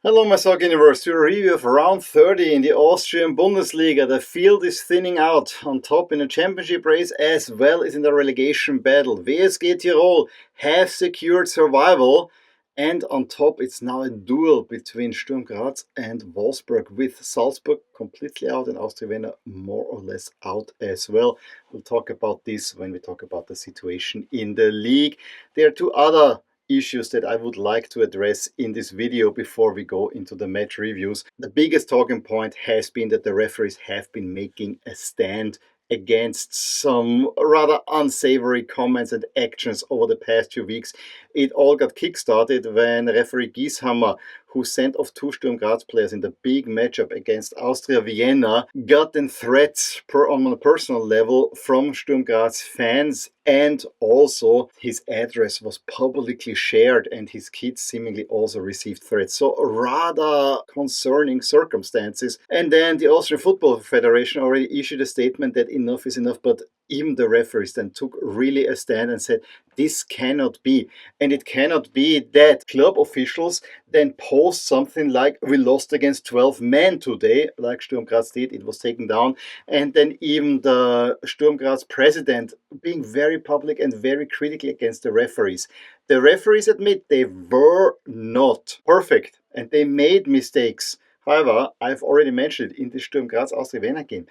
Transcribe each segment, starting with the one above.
Hello, my soccer universe, to a review of round 30 in the Austrian Bundesliga. The field is thinning out on top in the championship race as well as in the relegation battle. WSG Tirol have secured survival, and on top it's now a duel between Sturm Graz and Wolfsberg, with Salzburg completely out and Austria more or less out as well. We'll talk about this when we talk about the situation in the league. There are two other issues that I would like to address in this video before we go into the match reviews. The biggest talking point has been that the referees have been making a stand against some rather unsavory comments and actions over the past few weeks. It all got kickstarted when referee Gieshammer, who sent off two Sturm Graz players in the big matchup against Austria Vienna, got in threats on a personal level from Sturm Graz fans, and also his address was publicly shared and his kids seemingly also received threats. So rather concerning circumstances. And then the Austrian Football Federation already issued a statement that enough is enough, but even the referees then took really a stand and said this cannot be. And it cannot be that club officials then post something like, we lost against 12 men today, like Sturm Graz did, it was taken down. And then even the Sturm Graz president being very public and very critical against the referees. The referees admit they were not perfect and they made mistakes. However, I've already mentioned it in the Sturm Graz Austria Vienna game.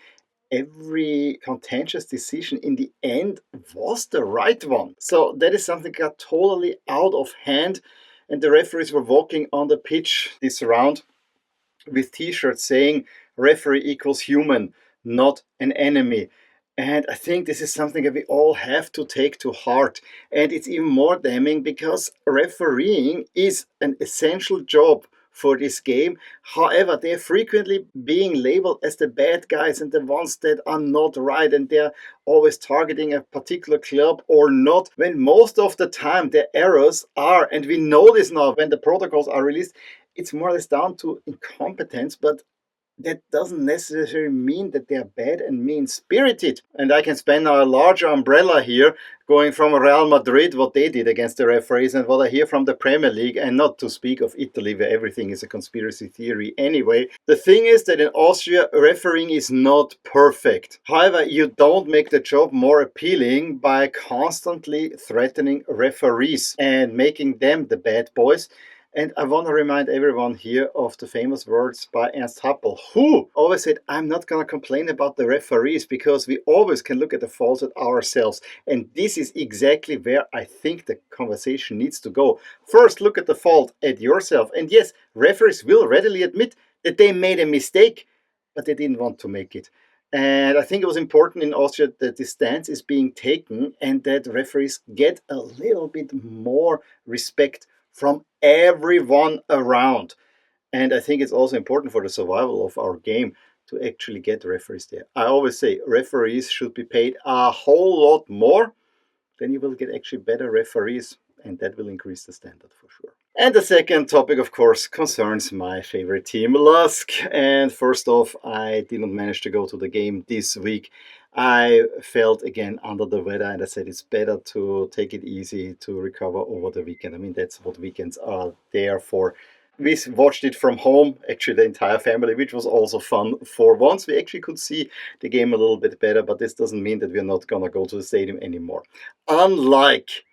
Every contentious decision in the end was the right one. So that is something that got totally out of hand, and the referees were walking on the pitch this round with t-shirts saying referee equals human, not an enemy. And I think this is something that we all have to take to heart. And it's even more damning because refereeing is an essential job for this game. However, they're frequently being labeled as the bad guys and the ones that are not right, and they're always targeting a particular club or not, when most of the time their errors are, and we know this now when the protocols are released, it's more or less down to incompetence, but that doesn't necessarily mean that they're bad and mean-spirited. And I can span a larger umbrella here, going from Real Madrid, what they did against the referees, and what I hear from the Premier League, and not to speak of Italy, where everything is a conspiracy theory anyway. The thing is that in Austria, refereeing is not perfect. However, you don't make the job more appealing by constantly threatening referees and making them the bad boys. And I want to remind everyone here of the famous words by Ernst Happel, who always said, I'm not going to complain about the referees because we always can look at the faults at ourselves. And this is exactly where I think the conversation needs to go. First, look at the fault at yourself. And yes, referees will readily admit that they made a mistake, but they didn't want to make it. And I think it was important in Austria that this stance is being taken and that referees get a little bit more respect from everyone around. And I think it's also important for the survival of our game to actually get referees there. I always say referees should be paid a whole lot more, then you will get actually better referees, and that will increase the standard for sure. And the second topic, of course, concerns my favorite team, LASK. And first off, I didn't manage to go to the game this week. I felt again under the weather, and I said it's better to take it easy, to recover over the weekend. I mean, that's what weekends are there for. We watched it from home, actually the entire family, which was also fun for once. We actually could see the game a little bit better, but this doesn't mean that we're not gonna go to the stadium anymore. Unlike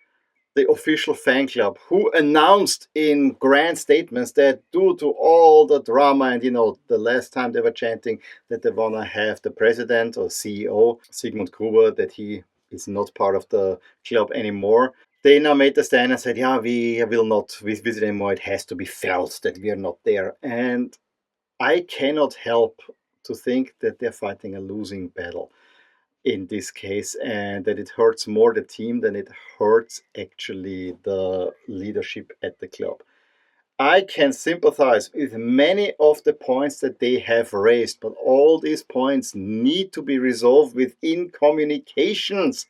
the official fan club, who announced in grand statements that due to all the drama and, the last time they were chanting that they want to have the president or CEO, Sigmund Gruber, that he is not part of the club anymore. They now made the stand and said, yeah, we will not visit anymore. It has to be felt that we are not there. And I cannot help to think that they're fighting a losing battle in this case, and that it hurts more the team than it hurts actually the leadership at the club. I can sympathize with many of the points that they have raised, but all these points need to be resolved within communications,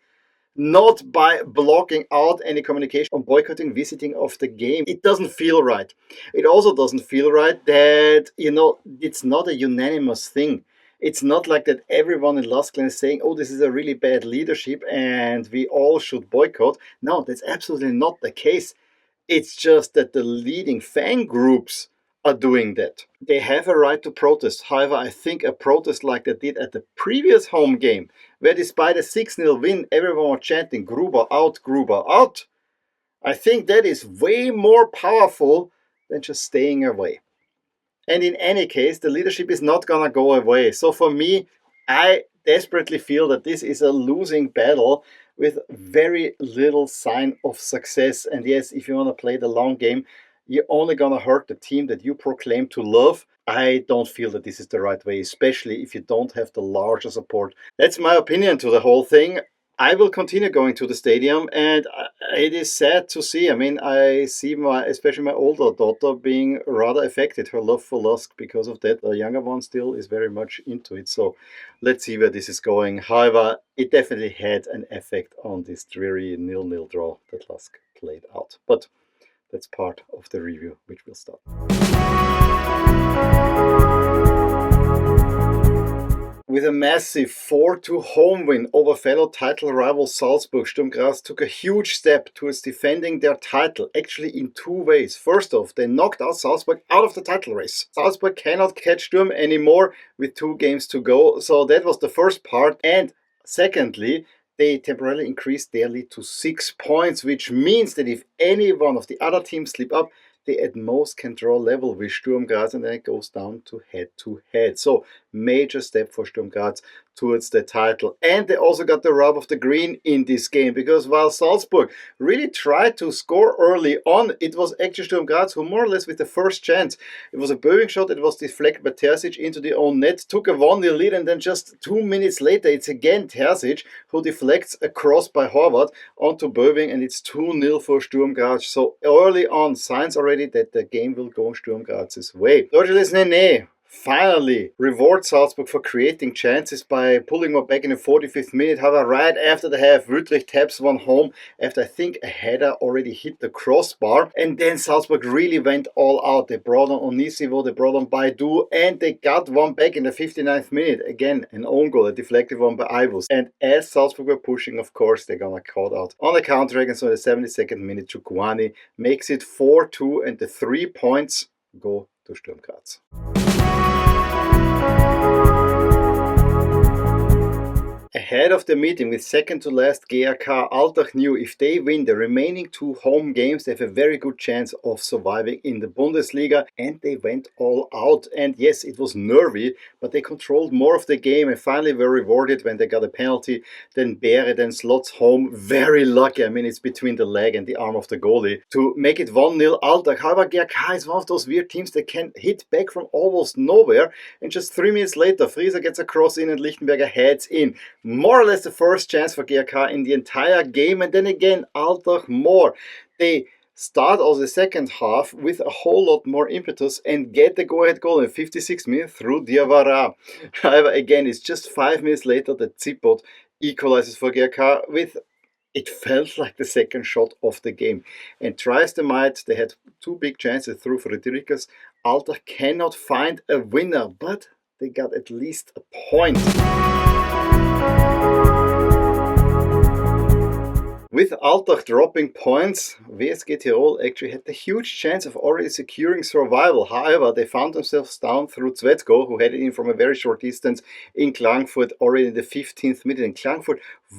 not by blocking out any communication on boycotting visiting of the game. It doesn't feel right. It also doesn't feel right that, it's not a unanimous thing. It's not like that everyone in LASK is saying, oh, this is a really bad leadership and we all should boycott. No, that's absolutely not the case. It's just that the leading fan groups are doing that. They have a right to protest. However, I think a protest like they did at the previous home game, where despite a 6-0 win, everyone was chanting Gruber out, Gruber out. I think that is way more powerful than just staying away. And in any case, the leadership is not gonna go away. So for me, I desperately feel that this is a losing battle with very little sign of success. And yes, if you want to play the long game, you're only gonna hurt the team that you proclaim to love. I don't feel that this is the right way, especially if you don't have the larger support. That's my opinion to the whole thing. I will continue going to the stadium, and it is sad to see. I mean, I see especially my older daughter being rather affected, her love for LASK because of that. The younger one still is very much into it. So let's see where this is going. However, it definitely had an effect on this dreary 0-0 draw that LASK played out. But that's part of the review, which will start. With a massive 4-2 home win over fellow title rival Salzburg, Sturm Graz took a huge step towards defending their title, actually in two ways. First off, they knocked out Salzburg out of the title race. Salzburg cannot catch Sturm anymore with 2 games to go, so that was the first part. And secondly, they temporarily increased their lead to 6 points, which means that if any one of the other teams slip up, they at most can draw level with Sturm Graz, and then it goes down to head-to-head. So major step for Sturm Graz towards the title. And they also got the rub of the green in this game, because while Salzburg really tried to score early on, it was actually Sturm Graz who more or less with the first chance. It was a Böwing shot that was deflected by Terzic into the own net, took a 1-0 lead, and then just 2 minutes later it's again Terzic who deflects a cross by Horvath onto Böwing, and it's 2-0 for Sturm Graz. So early on, signs already that the game will go Sturm Graz's way. Dorgeles Nene finally rewards Salzburg for creating chances by pulling one back in the 45th minute. However, right after the half, Wüttrich taps one home after I think a header already hit the crossbar. And then Salzburg really went all out. They brought on Onisivo, they brought on Baidu, and they got one back in the 59th minute. Again, an own goal, a deflected one by Ivus. And as Salzburg were pushing, of course, they're gonna caught out on the counter-attack. And so in the 72nd minute, Chukwuani makes it 4-2, and the 3 points go to Sturm Graz. Ahead of the meeting with second to last GRK, Altach knew if they win the remaining 2 home games, they have a very good chance of surviving in the Bundesliga, and they went all out. And yes, it was nervy, but they controlled more of the game and finally were rewarded when they got a penalty. Then Beere then slots home, very lucky, I mean it's between the leg and the arm of the goalie, to make it 1-0 Altach. However, GRK is one of those weird teams that can hit back from almost nowhere, and just 3 minutes later Frieser gets a cross in and Lichtenberger heads in. More or less the first chance for GRK in the entire game, and then again Altach more. They start also the second half with a whole lot more impetus and get the go-ahead goal in 56 minutes through Diawara. However, again, it's just 5 minutes later that Zipot equalizes for GRK with, it felt like the second shot of the game. And try as they might, they had 2 big chances through Friedrichs. Altach cannot find a winner, but they got at least a point. With Altach dropping points, WSG Tirol actually had the huge chance of already securing survival. However, they found themselves down through Zvetko, who had it in from a very short distance in Klagenfurt already in the 15th minute. And Klagenfurt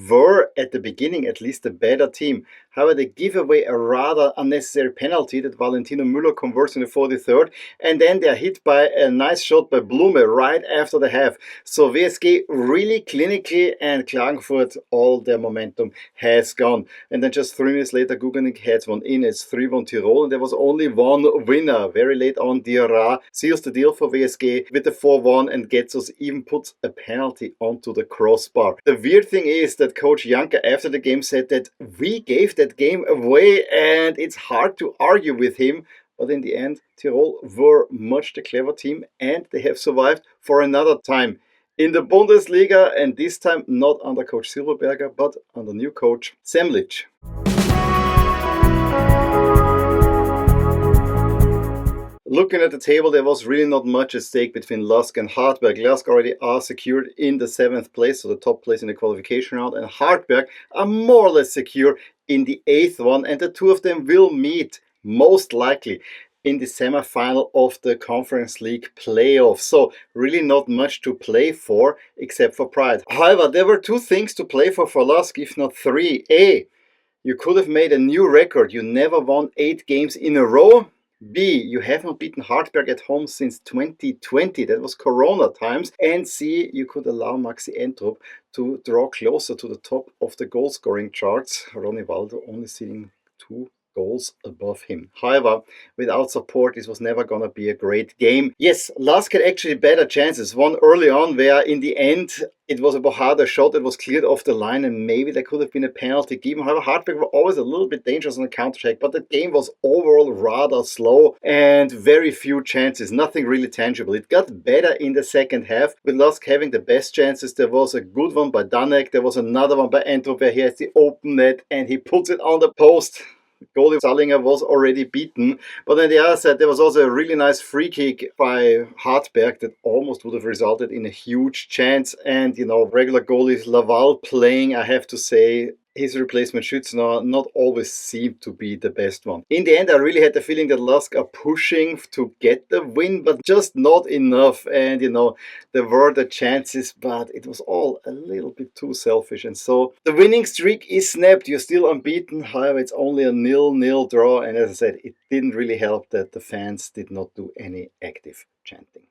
were, at the beginning at least, a better team. However, they give away a rather unnecessary penalty that Valentino Müller converts in the 43rd, and then they are hit by a nice shot by Blume right after the half. So WSG really clinically, and Klagenfurt, all their momentum has gone. And then just 3 minutes later, Guganik heads one in. It's 3-1 Tirol, and there was only one winner. Very late on, Diarra seals the deal for WSG with the 4-1, and Getzos even puts a penalty onto the crossbar. The weird thing is that Coach Janka after the game said that we gave that game away, and it's hard to argue with him. But in the end, Tirol were much the clever team, and they have survived for another time in the Bundesliga, and this time not under Coach Silberberger, but under new coach Semlich. Looking at the table, there was really not much at stake between LASK and Hartberg. LASK already are secured in the 7th place, so the top place in the qualification round, and Hartberg are more or less secure in the 8th one, and the 2 of them will meet most likely. in the semi-final of the Conference League playoffs. So really not much to play for except for pride. However, there were two things to play for LASK, if not three. A, you could have made a new record. You never won 8 games in a row. B, you have not beaten Hartberg at home since 2020. That was Corona times. And C, you could allow Maxi Entrup to draw closer to the top of the goal scoring charts. Ronny Waldo only sitting 2 goals above him. However, without support, this was never gonna be a great game. Yes, LASK had actually better chances. One early on where in the end it was a Bohada shot that was cleared off the line and maybe there could have been a penalty given. However, Hartberg were always a little bit dangerous on the counter-attack, but the game was overall rather slow and very few chances, nothing really tangible. It got better in the second half with LASK having the best chances. There was a good one by Danek, there was another one by Entrup where he has the open net and he puts it on the post. Goalie Salinger was already beaten. But on the other side, there was also a really nice free kick by Hartberg that almost would have resulted in a huge chance. And, regular goalie Laval playing, I have to say, his replacement Schützner not always seemed to be the best one. In the end, I really had the feeling that LASK are pushing to get the win, but just not enough. And, there were the chances, but it was all a little bit too selfish. And so the winning streak is snapped. You're still unbeaten. However, it's only a 0-0 draw. And as I said, it didn't really help that the fans did not do any active chanting.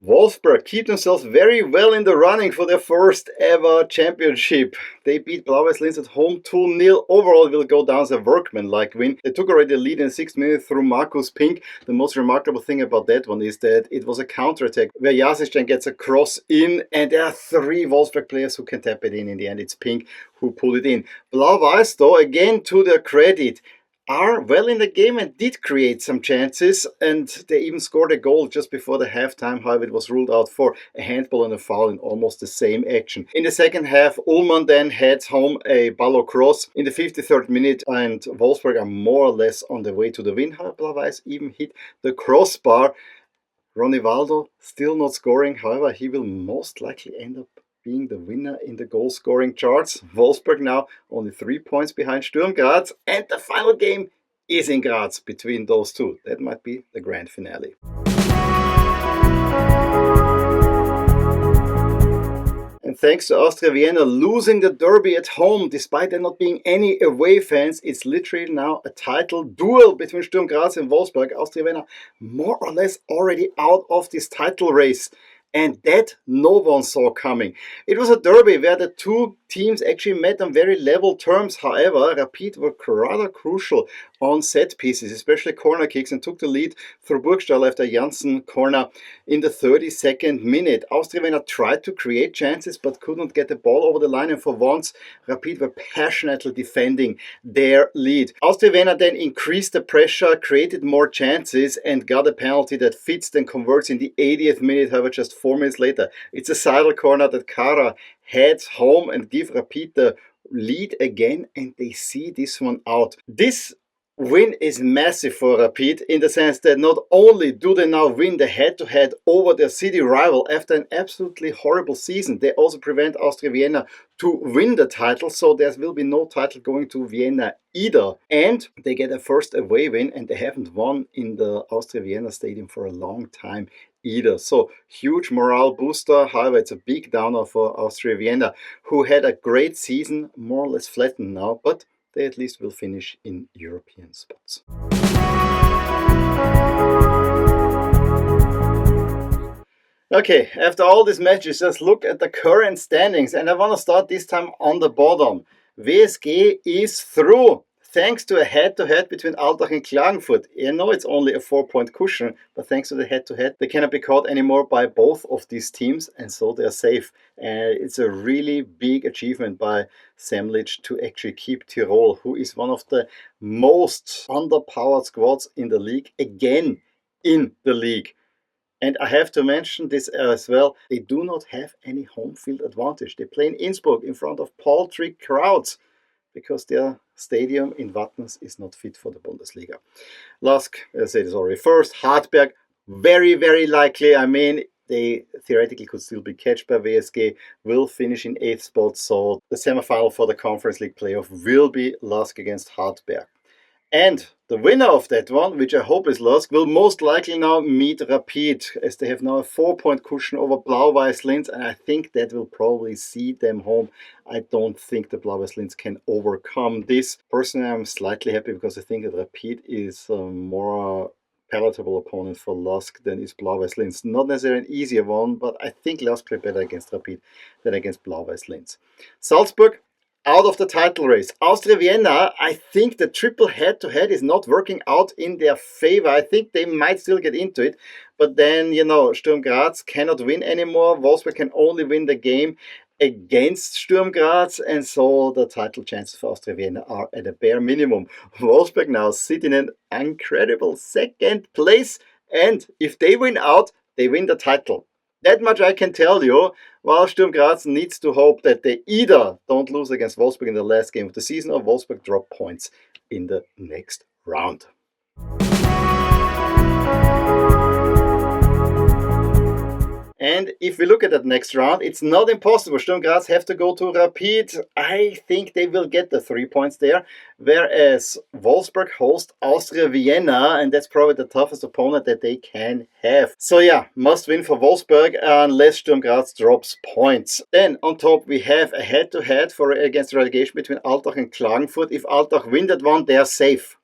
Wolfsberg keep themselves very well in the running for their first ever championship. They beat Blau-Weiß Linz at home 2-0. Overall, it will go down as a workman-like win. They took already the lead in the 6th minute through Markus Pink. The most remarkable thing about that one is that it was a counter-attack where Jasicjan gets a cross in and there are 3 Wolfsberg players who can tap it in the end. It's Pink who pulled it in. Blau-Weiß, though, again to their credit, are well in the game and did create some chances, and they even scored a goal just before the halftime. However, it was ruled out for a handball and a foul in almost the same action. In the second half, Ullmann then heads home a Ballo cross in the 53rd minute, and Wolfsberg are more or less on the way to the win. However, Blau-Weiß even hit the crossbar. Ronny Waldo still not scoring. However, he will most likely end up being the winner in the goal scoring charts. Wolfsberg now only 3 points behind Sturm Graz, and the final game is in Graz between those two. That might be the grand finale. And thanks to Austria Vienna losing the derby at home, despite there not being any away fans, it's literally now a title duel between Sturm Graz and Wolfsberg. Austria Vienna more or less already out of this title race. And that no one saw coming. It was a derby where the two teams actually met on very level terms. However, Rapid were rather crucial on set pieces, especially corner kicks, and took the lead through Burgstall after Janssen corner in the 32nd minute. Austria Vienna tried to create chances but could not get the ball over the line, and for once Rapid were passionately defending their lead. Austria Vienna then increased the pressure, created more chances, and got a penalty that Fitz then converts in the 80th minute. However, just 4 minutes later, it's a sidle corner that Kara heads home and give Rapid the lead again, and they see this one out. This win is massive for Rapid in the sense that not only do they now win the head-to-head over their city rival after an absolutely horrible season, they also prevent Austria Vienna to win the title, so there will be no title going to Vienna either. And they get a first away win, and they haven't won in the Austria Vienna stadium for a long time either. So huge morale booster. However, it's a big downer for Austria Vienna, who had a great season, more or less flattened now, but they at least will finish in European spots. Okay, after all these matches, let's look at the current standings, and I want to start this time on the bottom. WSG is through, thanks to a head-to-head between Altach and Klagenfurt. You know it's only a 4-point cushion, but thanks to the head-to-head, they cannot be caught anymore by both of these teams, and so they're safe. And it's a really big achievement by Semlich to actually keep Tirol, who is one of the most underpowered squads in the league, again in the league. And I have to mention this as well, they do not have any home field advantage. They play in Innsbruck in front of paltry crowds because their stadium in Wattens is not fit for the Bundesliga. LASK, as I said, is already first. Hartberg, very, very likely. I mean, they theoretically could still be catched by WSG, will finish in 8th spot. So the semi-final for the Conference League playoff will be LASK against Hartberg. And the winner of that one, which I hope is LASK, will most likely now meet Rapid, as they have now a 4-point cushion over Blau-Weiß Linz, and I think that will probably see them home. I don't think the Blau-Weiß Linz can overcome this. Personally, I'm slightly happy because I think that Rapid is a more palatable opponent for LASK than is Blau-Weiß Linz. Not necessarily an easier one, but I think LASK play better against Rapid than against Blau-Weiß Linz. Salzburg, out of the title race. Austria Vienna, I think the triple head-to-head is not working out in their favor. I think they might still get into it, but then, Sturm Graz cannot win anymore. Wolfsberg can only win the game against Sturm Graz, and so the title chances for Austria Vienna are at a bare minimum. Wolfsberg now sit in an incredible 2nd place, and if they win out, they win the title. That much I can tell you, while Sturm Graz needs to hope that they either don't lose against Wolfsberg in the last game of the season or Wolfsberg drop points in the next round. And if we look at that next round, it's not impossible. Sturm Graz have to go to Rapid. I think they will get the 3 points there. Whereas Wolfsberg host Austria Vienna, and that's probably the toughest opponent that they can have. So yeah, must win for Wolfsberg unless Sturm Graz drops points. Then on top we have a head-to-head against relegation between Altach and Klagenfurt. If Altach win that one, they are safe.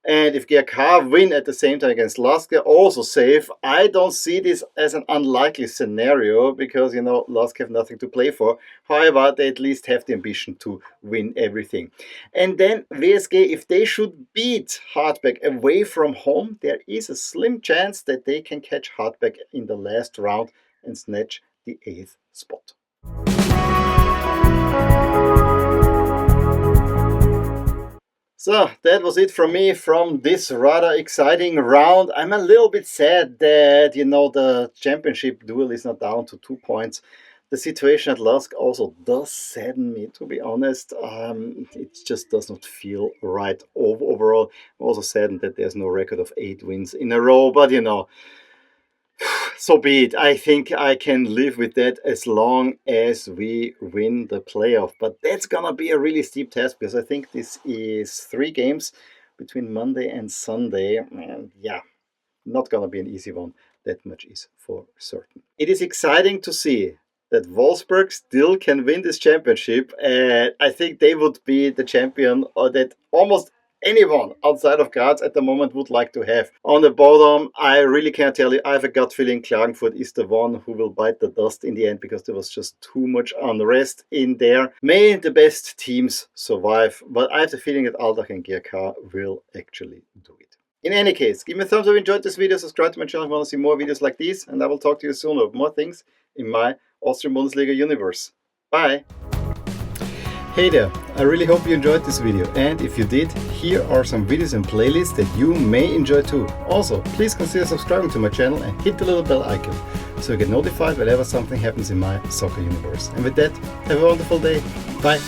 And if GRK win at the same time against LASK, they're also safe. I don't see this as an unlikely scenario because, LASK have nothing to play for. However, they at least have the ambition to win everything. And then WSG, if they should beat Hartberg away from home, there is a slim chance that they can catch Hartberg in the last round and snatch the 8th spot. So that was it from me from this rather exciting round. I'm a little bit sad that, the championship duel is not down to 2 points. The situation at LASK also does sadden me, to be honest. It just does not feel right overall. I'm also saddened that there's no record of 8 wins in a row, but so be it. I think I can live with that as long as we win the playoff. But that's gonna be a really steep task because I think this is 3 games between Monday and Sunday. And yeah, not gonna be an easy one. That much is for certain. It is exciting to see that Wolfsberg still can win this championship. And I think they would be the champion or that almost anyone outside of Graz at the moment would like to have. On the bottom, I really can't tell you. I have a gut feeling Klagenfurt is the one who will bite the dust in the end because there was just too much unrest in there. May the best teams survive, but I have the feeling that Altach and GRK will actually do it. In any case, give me a thumbs up if you enjoyed this video, subscribe to my channel if you want to see more videos like these, and I will talk to you soon about more things in my Austrian Bundesliga universe. Bye! Hey there, I really hope you enjoyed this video, and if you did, here are some videos and playlists that you may enjoy too. Also, please consider subscribing to my channel and hit the little bell icon so you get notified whenever something happens in my soccer universe. And with that, have a wonderful day. Bye!